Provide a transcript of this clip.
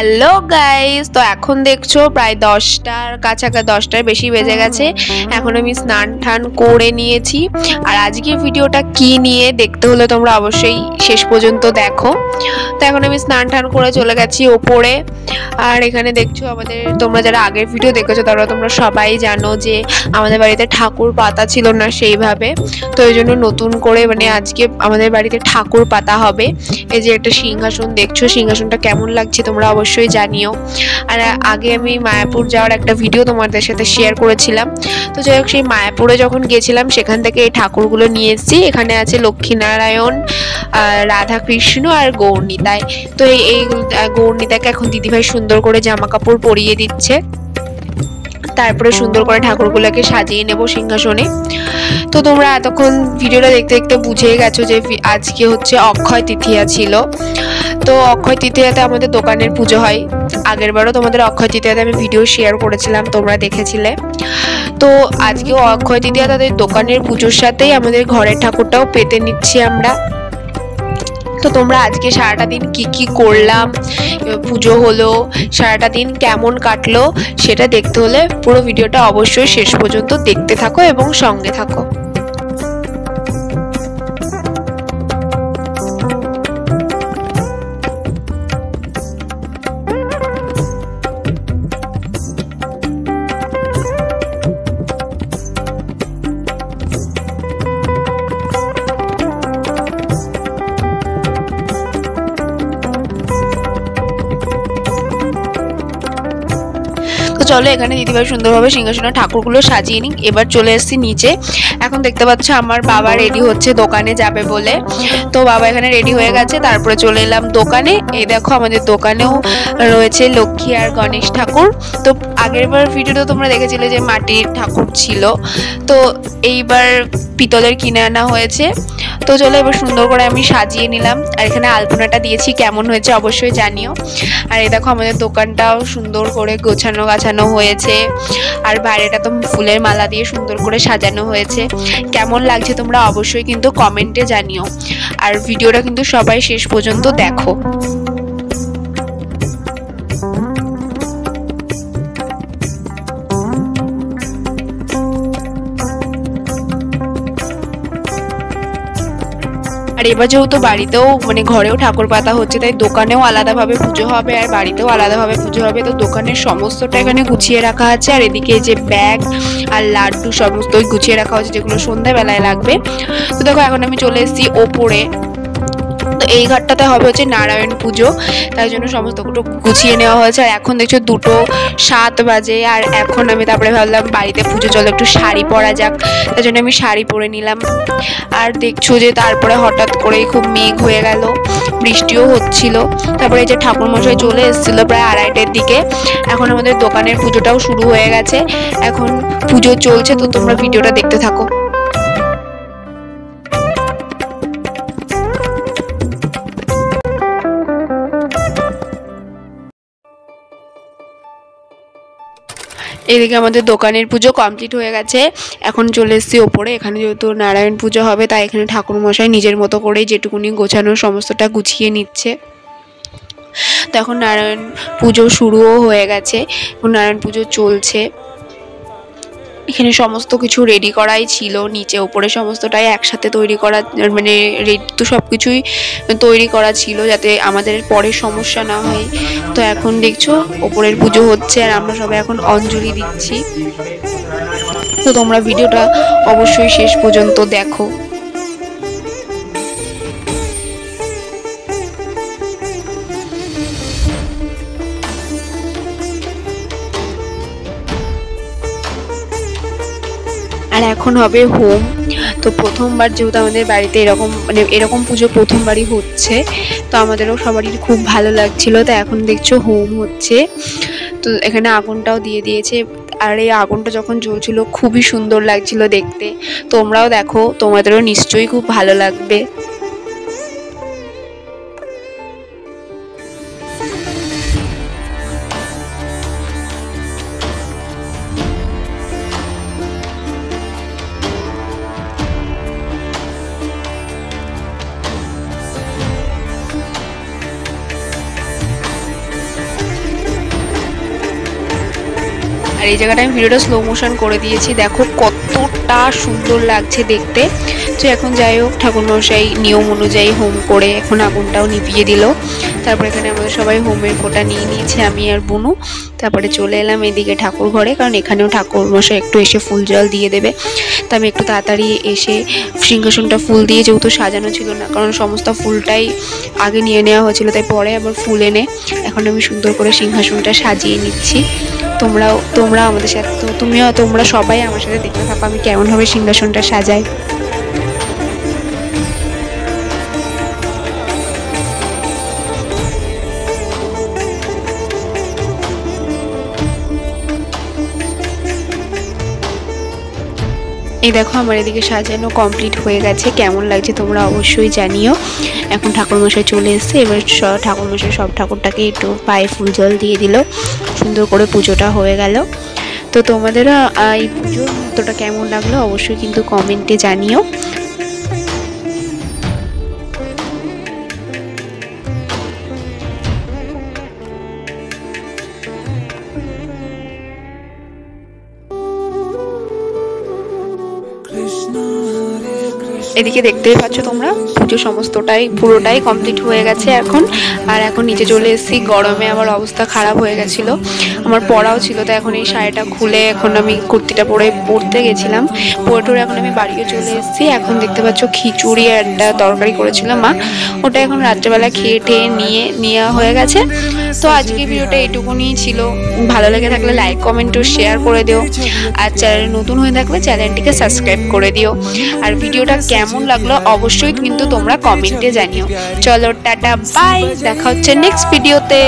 Hello guys, তো এখন দেখছো প্রায় 10টার কাছাকাছি, 10টার বেশি বেজে গেছে। এখন আমি স্নান টান করে নিয়েছি। আর আজকের ভিডিওটা কি নিয়ে দেখতে হলে তোমরা অবশ্যই শেষ পর্যন্ত দেখো। তো এখন আমি স্নান টান করে চলে গেছি ওপরে। আর এখানে দেখছো তোমরা যারা আগের ভিডিও দেখেছো তারা তোমরা সবাই জানো যে আমাদের বাড়িতে ঠাকুর পাতা ছিল না সেইভাবে। তো এই জন্য নতুন করে আজকে আমাদের বাড়িতে ঠাকুর পাতা হবে। এই যে একটা সিংহাসন দেখছো, সিংহাসনটা কেমন লাগছে তোমরা অবশ্যই জানিও। আর আগে আমি মায়াপুর যাওয়ার একটা ভিডিও তোমাদের সাথে শেয়ার করেছিলাম। তো যাই হোক, সেই মায়াপুরে যখন গেছিলাম সেখান থেকে এই ঠাকুরগুলো নিয়ে এসেছি। এখানে আছে লক্ষ্মীনারায়ণ, রাধাকৃষ্ণ আর গৌরনিতাই। তো এই গৌরনিতাইকে এখন দিদিভাই সুন্দর করে জামা কাপড় পরিয়ে দিচ্ছে। তারপরে সুন্দর করে ঠাকুরগুলোকে সাজিয়ে নেব সিংহাসনে। তো তোমরা এতক্ষণ ভিডিওটা দেখতে দেখতে বুঝেই গেছো যে আজকে হচ্ছে অক্ষয় তৃতীয়া ছিল। তো অক্ষয় তৃতীয়াতে আমাদের দোকানের পুজো হয়। আগেরবারও তোমাদের অক্ষয় তৃতীয়াতে আমি ভিডিও শেয়ার করেছিলাম, তোমরা দেখেছিলে। তো আজকেও অক্ষয় তৃতীয়া তাদের দোকানের পুজোর সাথেই আমাদের ঘরের ঠাকুরটাও পেতে নিচ্ছি আমরা। তো তোমরা আজকে সারাটা দিন কি কি করলাম, পুজো হলো, সারাটা দিন কেমন কাটলো সেটা দেখতে হলে পুরো ভিডিওটা অবশ্যই শেষ পর্যন্ত দেখতে থাকো এবং সঙ্গে থাকো। চলো, এখানে দিদিভাই সুন্দরভাবে সিংহাসনে ঠাকুরগুলো সাজিয়ে নিই। এবার চলে এসেছি নিচে। এখন দেখতে পাচ্ছ আমার বাবা রেডি হচ্ছে দোকানে যাবে বলে। তো বাবা এখানে রেডি হয়ে গেছে, তারপরে চলে এলাম দোকানে। এই দেখো আমাদের দোকানেও রয়েছে লক্ষ্মী আর গণেশ ঠাকুর। তো আগেরবার ভিডিওতে তোমরা দেখেছিলে যে মাটির ঠাকুর ছিল, তো এইবার পিতলের কিনে আনা হয়েছে। তো চলো এবার সুন্দর করে আমি সাজিয়ে নিলাম। আর এখানে আলপনাটা দিয়েছি, কেমন হয়েছে অবশ্যই জানিও। আর এই দেখো আমাদের দোকানটাও সুন্দর করে গোছানো গাছানো হয়েছে। আর বাইরেটা তো ফুলের মালা দিয়ে সুন্দর করে সাজানো হয়েছে। কেমন লাগছে তোমরা অবশ্যই কিন্তু কমেন্টে জানিও। আর ভিডিওটা কিন্তু সবাই শেষ পর্যন্ত দেখো। আর এবার যেহেতু বাড়িতেও ঘরেও ঠাকুর পাতা হচ্ছে, তাই দোকানেও আলাদাভাবে পুজো হবে আর বাড়িতেও আলাদাভাবে পুজো হবে। তো দোকানের সমস্তটা এখানে গুছিয়ে রাখা আছে। আর এদিকে যে ব্যাগ আর লাড্ডু সমস্তই গুছিয়ে রাখা হচ্ছে, যেগুলো সন্ধ্যাবেলায় লাগবে। তো দেখো এখন আমি চলে এসেছি ওপরে। তো এই ঘাটটাতে হবে হচ্ছে নারায়ণ পুজো, তাই জন্য সমস্ত কিছু গুছিয়ে নেওয়া হয়েছে। আর এখন দেখছো 2:07 বাজে। আর এখন আমি তারপরে ভাবলাম বাড়িতে পুজো, চলো একটু শাড়ি পরা যাক, তাই জন্য আমি শাড়ি পরে নিলাম। আর দেখছো যে তারপরে হঠাৎ করেই খুব মেঘ হয়ে গেল, বৃষ্টিও হচ্ছিল। তারপরে এই যে ঠাকুরমশাই চলে এসেছিলো প্রায় 2:30টার দিকে। এখন আমাদের দোকানের পুজোটাও শুরু হয়ে গেছে, এখন পুজো চলছে। তো তোমরা ভিডিওটা দেখতে থাকো। এদিকে আমাদের দোকানের পুজো কমপ্লিট হয়ে গেছে। এখন চলে এসেছি ওপরে। এখানে যেহেতু নারায়ণ পুজো হবে, তাই এখানে ঠাকুরমশাই নিজের মতো করেই যেটুকুনি গোছানো সমস্তটা গুছিয়ে নিচ্ছে। তো এখন নারায়ণ পুজো শুরুও হয়ে গেছে, নারায়ণ পুজো চলছে। এখানে সমস্ত কিছু রেডি করাই ছিল, নিচে ওপরে সমস্তটাই একসাথে তৈরি করা, রেডি তো সব কিছুই তৈরি করা ছিল যাতে আমাদের পরে সমস্যা না হয়। তো এখন দেখছো ওপরের পুজো হচ্ছে আর আমরা সবাই এখন অঞ্জলি দিচ্ছি। তো তোমরা ভিডিওটা অবশ্যই শেষ পর্যন্ত দেখো। আর এখন হবে হোম। তো প্রথমবার যেহেতু আমাদের বাড়িতে এরকম পুজো প্রথমবারই হচ্ছে, তো আমাদেরও সবারই খুব ভালো লাগছিল। তো এখন দেখছো হোম হচ্ছে। তো এখানে আগুনটাও দিয়ে দিয়েছে। আর এই আগুনটা যখন জ্বলছিল খুবই সুন্দর লাগছিল দেখতে। তোমরাও দেখো, তোমাদেরও নিশ্চয়ই খুব ভালো লাগবে। আর এই জায়গাটা আমি ভিডিওটা স্লো মোশন করে দিয়েছি, দেখো কতটা সুন্দর লাগছে দেখতে। তো এখন যাই হোক, ঠাকুরমশাই নিয়ম অনুযায়ী হোম করে এখন আগুনটাও নিভিয়ে দিল। তারপর এখানে আমাদের সবাই হোমের ফোঁটা নিয়ে নিয়েছে, আমি আর বুনু। তারপরে চলে এলাম এদিকে ঠাকুর ঘরে, কারণ এখানেও ঠাকুরমশাই একটু এসে ফুল জল দিয়ে দেবে। তো আমি একটু তাড়াতাড়ি এসে সিংহাসনটা ফুল দিয়ে, যেহেতু সাজানো ছিল না, কারণ সমস্ত ফুলটাই আগে নিয়ে নেওয়া হয়েছিল, তাই পরে আবার ফুল এনে এখন আমি সুন্দর করে সিংহাসনটা সাজিয়ে নিচ্ছি। তোমরা আমাদের সাথে, তোমরা সবাই আমার সাথে দেখতে থাকো আমি কেমনভাবে সিংহাসনটা সাজাই। এই দেখো আমার এদিকে সাজানো কমপ্লিট হয়ে গেছে, কেমন লাগছে তোমরা অবশ্যই জানিও। এখন ঠাকুরমশাই চলে এসেছে, এবার ঠাকুরমশাই সব ঠাকুরটাকে একটু পায়ে ফুল জল দিয়ে দিল, সুন্দর করে পুজোটা হয়ে গেল। তো তোমাদেরও এই পুজোর মুহূর্তটা কেমন লাগলো অবশ্যই কিন্তু কমেন্টে জানিও। এদিকে দেখতেই পাচ্ছ তোমরা পুজো সমস্তটাই পুরোটাই কমপ্লিট হয়ে গেছে এখন। আর এখন নিচে চলে এসেছি, গরমে আমার অবস্থা খারাপ হয়ে গেছিলো, আমার পড়াও ছিল, তো এখন এই শাড়িটা খুলে এখন আমি কুর্তিটা পরতে গেছিলাম, পরে এখন আমি বাড়িও চলে এসেছি। এখন দেখতে পাচ্ছ খিচুড়ি আর একটা তরকারি করেছিল মা, ওটা এখন রাত্রেবেলা খেয়ে নেওয়া হয়ে গেছে। তো আজকে ভিডিওটা এইটুকুনি ছিল, ভালো লেগে থাকলে লাইক কমেন্ট ও শেয়ার করে দিও, আর চ্যানেলে নতুন হয়ে থাকলে চ্যানেলটিকে সাবস্ক্রাইব করে দিও। আর ভিডিওটা কেমন লাগলো অবশ্যই কিন্তু তোমরা কমেন্টে জানিও। চলো টাটা বাই, দেখা হচ্ছে নেক্সট ভিডিওতে।